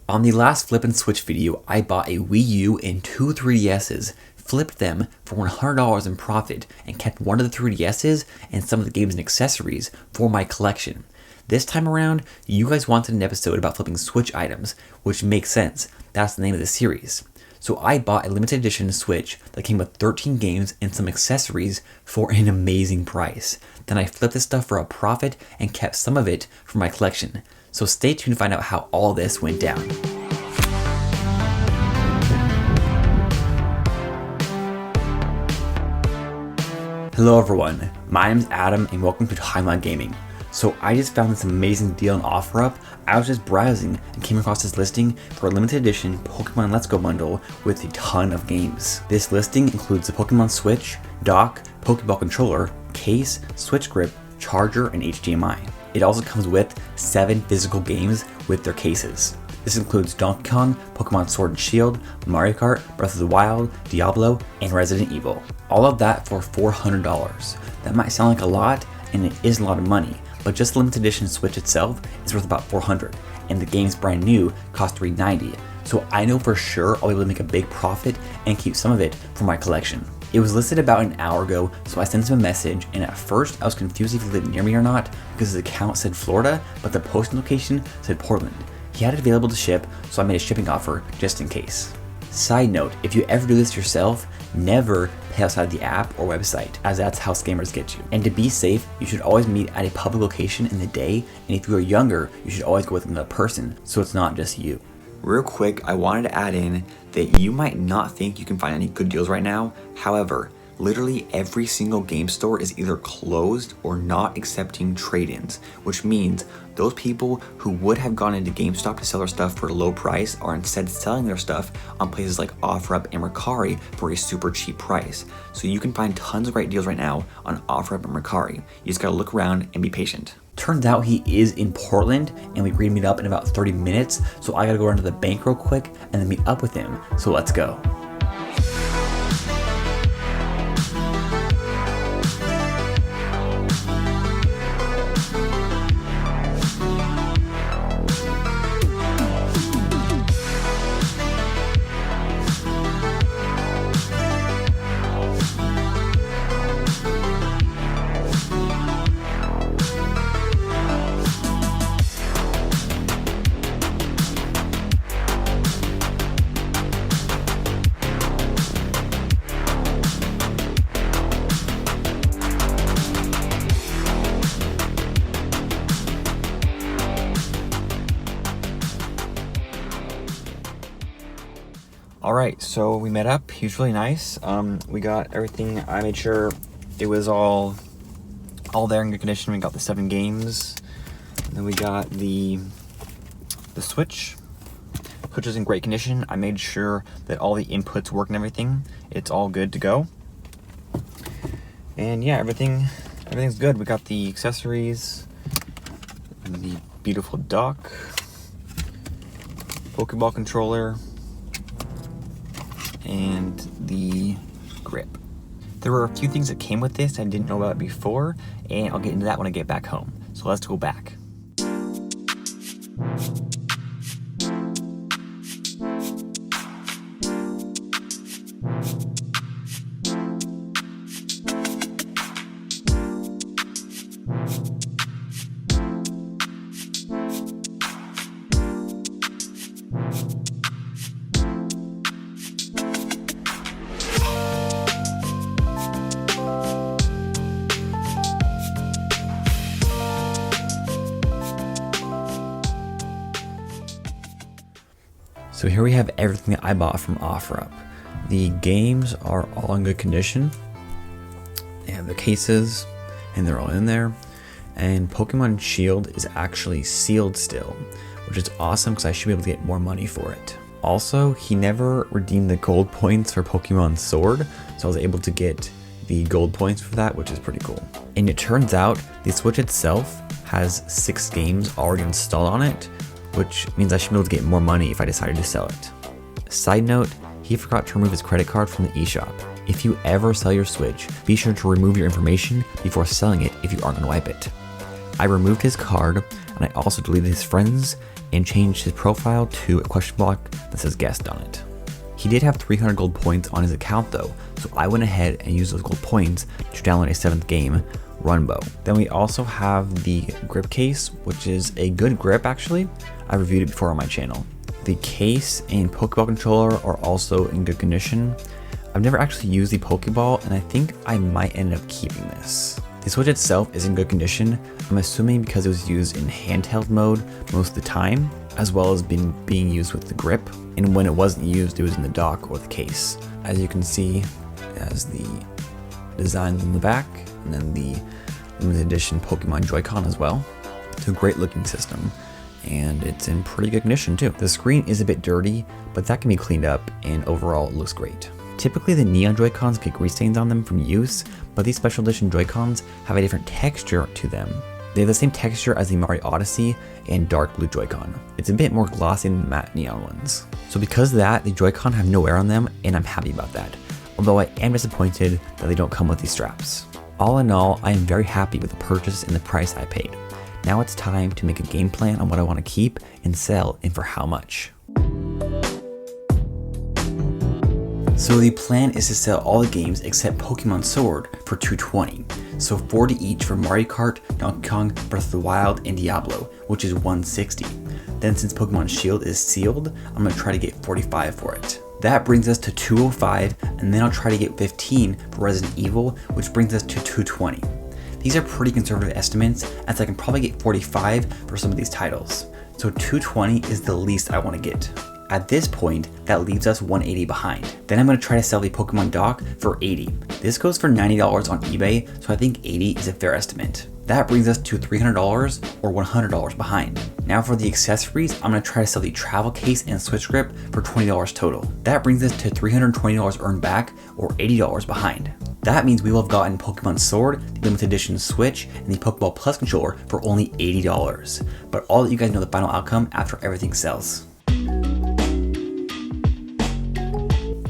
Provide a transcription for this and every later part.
On the last Flippin Switch video, I bought a Wii U and two 3DSs, flipped them for $100 in profit, and kept one of the 3DSs and some of the games and accessories for my collection. This time around, you guys wanted an episode about flipping Switch items, which makes sense. That's the name of the series. So I bought a limited edition Switch that came with 13 games and some accessories for an amazing price. Then I flipped this stuff for a profit and kept some of it for my collection. So stay tuned to find out how all this went down. Hello everyone, my name is Adam and welcome to TimeLag Gaming. So I just found this amazing deal on OfferUp. I was just browsing and came across this listing for a limited edition Pokemon Let's Go bundle with a ton of games. This listing includes the Pokemon Switch, dock, Pokeball controller, case, Switch grip, charger, and HDMI. It also comes with 7 physical games with their cases. This includes Donkey Kong, Pokemon Sword and Shield, Mario Kart, Breath of the Wild, Diablo, and Resident Evil. All of that for $400. That might sound like a lot, and it is a lot of money, but just the limited edition Switch itself is worth about $400, and the games brand new cost $390. So I know for sure I'll be able to make a big profit and keep some of it for my collection. It was listed about an hour ago, so I sent him a message, and at first I was confused if he lived near me or not because his account said Florida, but the posting location said Portland. He had it available to ship, so I made a shipping offer just in case. Side note, if you ever do this yourself, never pay outside the app or website, as that's how scammers get you. And to be safe, you should always meet at a public location in the day, and if you are younger, you should always go with another person, so it's not just you. Real quick, I wanted to add in that you might not think you can find any good deals right now. However, literally every single game store is either closed or not accepting trade-ins, which means those people who would have gone into GameStop to sell their stuff for a low price are instead selling their stuff on places like OfferUp and Mercari for a super cheap price. So you can find tons of great deals right now on OfferUp and Mercari. You just gotta look around and be patient. Turns out he is in Portland and we agreed to meet up in about 30 minutes, so I gotta go run to the bank real quick and then meet up with him. So let's go. Alright, so we met up. He was really nice. We got everything. I made sure it was all there in good condition. We got the 7 games. And then we got the Switch, which is in great condition. I made sure that all the inputs work and everything. It's all good to go. And yeah, everything's good. We got the accessories, and the beautiful dock, Pokeball controller, and the grip. There were a few things that came with this I didn't know about before, and I'll get into that when I get back home. So let's go back. So here we have everything that I bought from OfferUp. The games are all in good condition. They have the cases, and they're all in there. And Pokemon Shield is actually sealed still, which is awesome because I should be able to get more money for it. Also, he never redeemed the gold points for Pokemon Sword, so I was able to get the gold points for that, which is pretty cool. And it turns out the Switch itself has 6 games already installed on it, which means I should be able to get more money if I decided to sell it. Side note, he forgot to remove his credit card from the eShop. If you ever sell your Switch, be sure to remove your information before selling it if you aren't going to wipe it. I removed his card, and I also deleted his friends and changed his profile to a question block that says guest on it. He did have 300 gold points on his account though, so I went ahead and used those gold points to download a 7th game, Runbow. Then we also have the grip case, which is a good grip actually. I reviewed it before on my channel. The case and Pokeball controller are also in good condition. I've never actually used the Pokeball and I think I might end up keeping this. The Switch itself is in good condition, I'm assuming because it was used in handheld mode most of the time, as well as being used with the grip, and when it wasn't used it was in the dock or the case. As you can see, it has the designs in the back, and then the limited edition Pokemon Joy-Con as well. It's a great looking system, and it's in pretty good condition too. The screen is a bit dirty, but that can be cleaned up, and overall it looks great. Typically the neon Joy-Cons get grease stains on them from use, but these special edition Joy-Cons have a different texture to them. They have the same texture as the Mario Odyssey and dark blue Joy-Con. It's a bit more glossy than the matte neon ones. So because of that, the Joy-Con have no wear on them, and I'm happy about that. Although I am disappointed that they don't come with these straps. All in all, I am very happy with the purchase and the price I paid. Now it's time to make a game plan on what I want to keep and sell and for how much. So the plan is to sell all the games except Pokemon Sword for $220. So 40 each for Mario Kart, Donkey Kong, Breath of the Wild, and Diablo, which is $160. Then since Pokemon Shield is sealed, I'm going to try to get 45 for it. That brings us to $205, and then I'll try to get 15 for Resident Evil, which brings us to $220. These are pretty conservative estimates, as I can probably get 45 for some of these titles. So $220 is the least I want to get. At this point, that leaves us $180 behind. Then I'm going to try to sell the Pokemon dock for $80. This goes for $90 on eBay, so I think $80 is a fair estimate. That brings us to $300 or $100 behind. Now for the accessories, I'm going to try to sell the travel case and Switch grip for $20 total. That brings us to $320 earned back or $80 behind. That means we will have gotten Pokemon Sword, the limited edition Switch, and the Pokeball Plus controller for only $80. But I'll let you guys know the final outcome after everything sells.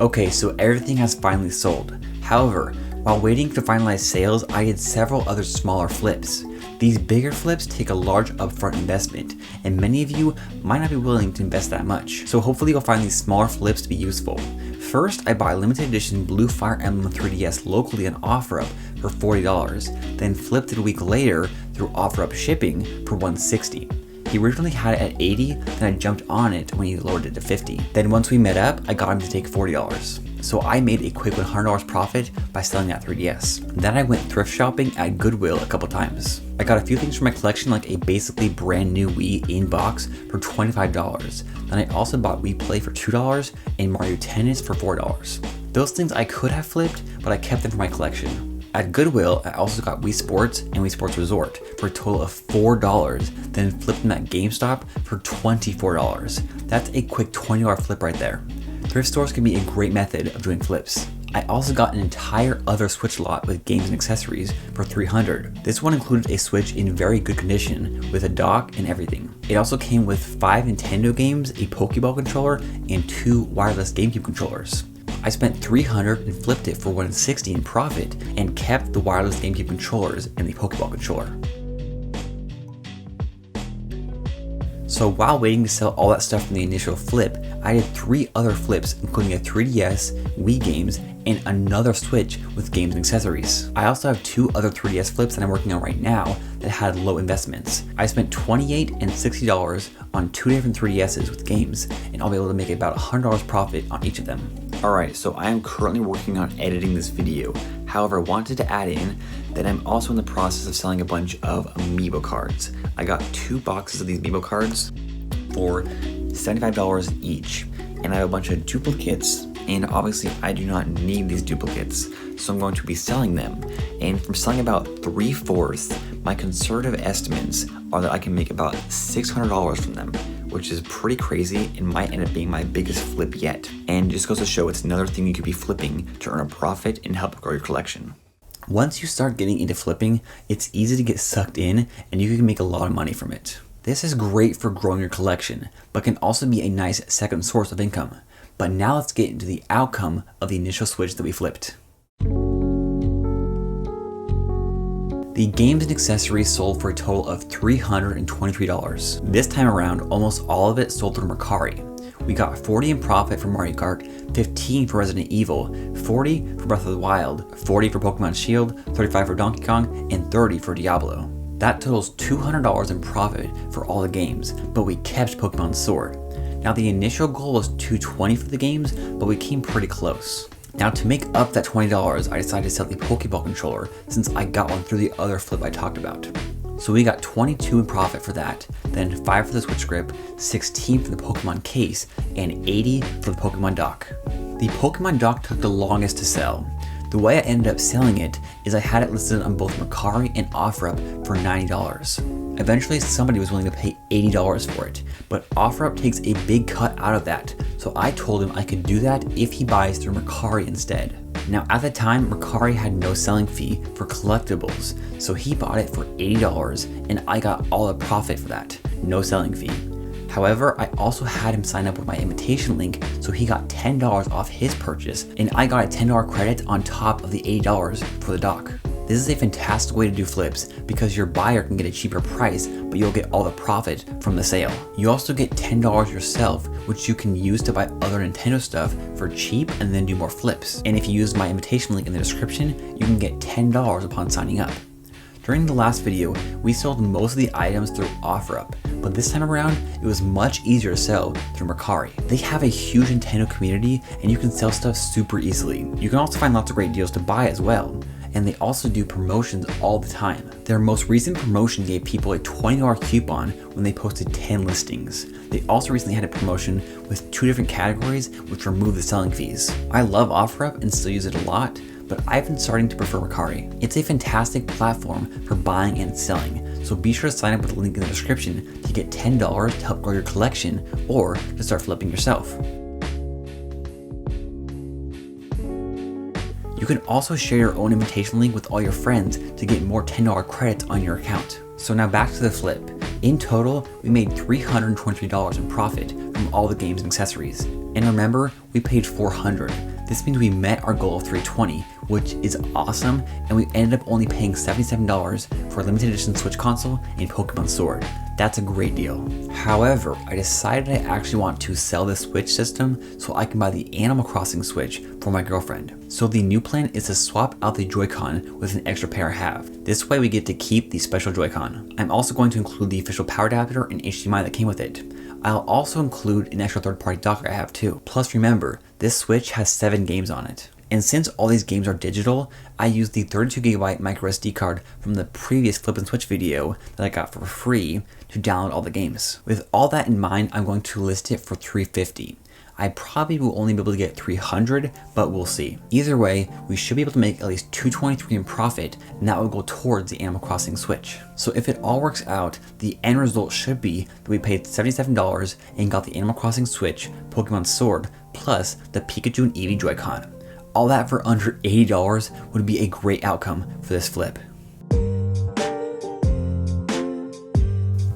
Okay, so everything has finally sold. However, while waiting to finalize sales, I did several other smaller flips. These bigger flips take a large upfront investment, and many of you might not be willing to invest that much. So hopefully you'll find these smaller flips to be useful. First, I bought a limited edition Blue Fire Emblem 3DS locally on OfferUp for $40, then flipped it a week later through OfferUp shipping for $160. He originally had it at $80, then I jumped on it when he lowered it to $50. Then once we met up, I got him to take $40. So I made a quick $100 profit by selling that 3DS. Then I went thrift shopping at Goodwill a couple times. I got a few things from my collection like a basically brand new Wii in box for $25. Then I also bought Wii Play for $2 and Mario Tennis for $4. Those things I could have flipped, but I kept them for my collection. At Goodwill, I also got Wii Sports and Wii Sports Resort for a total of $4, then flipped them at GameStop for $24. That's a quick $20 flip right there. Thrift stores can be a great method of doing flips. I also got an entire other Switch lot with games and accessories for $300. This one included a Switch in very good condition with a dock and everything. It also came with 5 Nintendo games, a Pokeball controller, and 2 wireless GameCube controllers. I spent $300 and flipped it for $160 in profit and kept the wireless GameCube controllers and the Pokeball controller. So while waiting to sell all that stuff from the initial flip, I did 3 other flips including a 3DS, Wii games, and another Switch with games and accessories. I also have 2 other 3DS flips that I'm working on right now that had low investments. I spent $28 and $60 on 2 different 3DSs with games, and I'll be able to make about $100 profit on each of them. Alright, so I am currently working on editing this video. However, I wanted to add in that I'm also in the process of selling a bunch of Amiibo cards. I got 2 boxes of these Amiibo cards for $75 each, and I have a bunch of duplicates, and obviously I do not need these duplicates, so I'm going to be selling them. And from selling about 3/4, my conservative estimates are that I can make about $600 from them, which is pretty crazy and might end up being my biggest flip yet. And just goes to show it's another thing you could be flipping to earn a profit and help grow your collection. Once you start getting into flipping, it's easy to get sucked in and you can make a lot of money from it. This is great for growing your collection, but can also be a nice second source of income. But now let's get into the outcome of the initial Switch that we flipped. The games and accessories sold for a total of $323. This time around, almost all of it sold through Mercari. We got 40 in profit for Mario Kart, 15 for Resident Evil, 40 for Breath of the Wild, 40 for Pokemon Shield, 35 for Donkey Kong, and 30 for Diablo. That totals $200 in profit for all the games, but we kept Pokemon Sword. Now the initial goal was $220 for the games, but we came pretty close. Now to make up that $20, I decided to sell the Pokeball controller since I got one through the other flip I talked about. So we got 22 in profit for that, then 5 for the Switch grip, 16 for the Pokemon case, and 80 for the Pokemon dock. The Pokemon dock took the longest to sell. The way I ended up selling it is I had it listed on both Mercari and OfferUp for $90. Eventually somebody was willing to pay $80 for it, but OfferUp takes a big cut out of that, so I told him I could do that if he buys through Mercari instead. Now at the time, Mercari had no selling fee for collectibles, so he bought it for $80 and I got all the profit for that, no selling fee. However, I also had him sign up with my invitation link, so he got $10 off his purchase, and I got a $10 credit on top of the $80 for the dock. This is a fantastic way to do flips because your buyer can get a cheaper price, but you'll get all the profit from the sale. You also get $10 yourself, which you can use to buy other Nintendo stuff for cheap and then do more flips. And if you use my invitation link in the description, you can get $10 upon signing up. During the last video, we sold most of the items through OfferUp, but this time around, it was much easier to sell through Mercari. They have a huge Nintendo community and you can sell stuff super easily. You can also find lots of great deals to buy as well. And they also do promotions all the time. Their most recent promotion gave people a $20 coupon when they posted 10 listings. They also recently had a promotion with 2 different categories which removed the selling fees. I love OfferUp and still use it a lot, but I've been starting to prefer Mercari. It's a fantastic platform for buying and selling, so be sure to sign up with the link in the description to get $10 to help grow your collection or to start flipping yourself. You can also share your own invitation link with all your friends to get more $10 credits on your account. So now back to the flip. In total, we made $323 in profit from all the games and accessories. And remember, we paid $400. This means we met our goal of $320, which is awesome, and we ended up only paying $77 for a limited edition Switch console and Pokemon Sword. That's a great deal. However, I decided I actually want to sell the Switch system so I can buy the Animal Crossing Switch for my girlfriend. So the new plan is to swap out the Joy-Con with an extra pair I have. This way we get to keep the special Joy-Con. I'm also going to include the official power adapter and HDMI that came with it. I'll also include an extra third-party dock I have too. Plus remember, this Switch has 7 games on it. And since all these games are digital, I used the 32GB microSD card from the previous Flippin Switch video that I got for free to download all the games. With all that in mind, I'm going to list it for $350. I probably will only be able to get $300, but we'll see. Either way, we should be able to make at least $223 in profit, and that will go towards the Animal Crossing Switch. So if it all works out, the end result should be that we paid $77 and got the Animal Crossing Switch, Pokemon Sword, plus the Pikachu and Eevee Joy-Con. All that for under $80 would be a great outcome for this flip.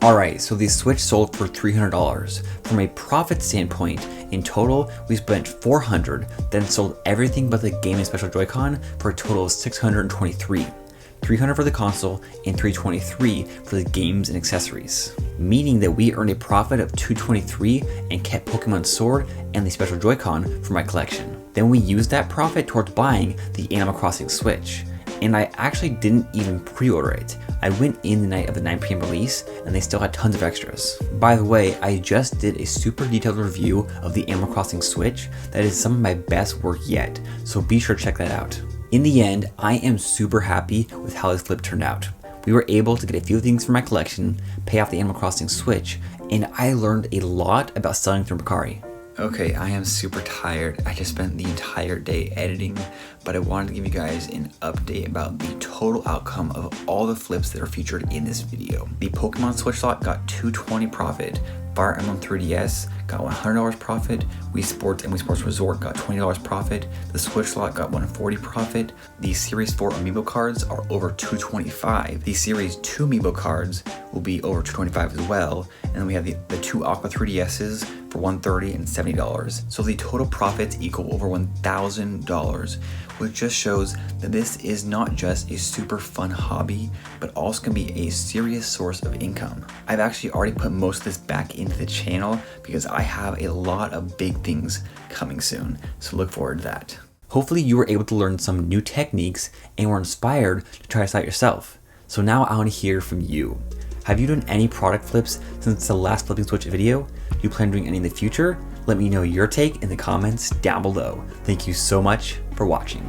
Alright, so the Switch sold for $300. From a profit standpoint, in total, we spent $400, then sold everything but the gaming special Joy-Con for a total of $623. $300 for the console and $323 for the games and accessories, meaning that we earned a profit of $223 and kept Pokemon Sword and the special Joy-Con for my collection. Then we used that profit towards buying the Animal Crossing Switch, and I actually didn't even pre-order it. I went in the night of the 9 PM release and they still had tons of extras. By the way, I just did a super detailed review of the Animal Crossing Switch that is some of my best work yet, so be sure to check that out. In the end, I am super happy with how this flip turned out. We were able to get a few things from my collection, pay off the Animal Crossing Switch, and I learned a lot about selling through Mercari. Okay, I am super tired. I just spent the entire day editing, but I wanted to give you guys an update about the total outcome of all the flips that are featured in this video. The Pokemon Switch slot got $220 profit, Fire Emblem 3DS got $100 profit, Wii Sports and Wii Sports Resort got $20 profit, the Switch slot got $140 profit, the Series 4 Amiibo cards are over $225, the Series 2 Amiibo cards will be over $225 as well, and then we have the 2 Aqua 3DSs for $130 and $70. So the total profits equal over $1,000, which just shows that this is not just a super fun hobby, but also can be a serious source of income. I've actually already put most of this back into the channel because I have a lot of big things coming soon, so look forward to that. Hopefully you were able to learn some new techniques and were inspired to try this out yourself. So now I want to hear from you. Have you done any product flips since the last Flippin Switch video? Do you plan on doing any in the future? Let me know your take in the comments down below. Thank you so much for watching.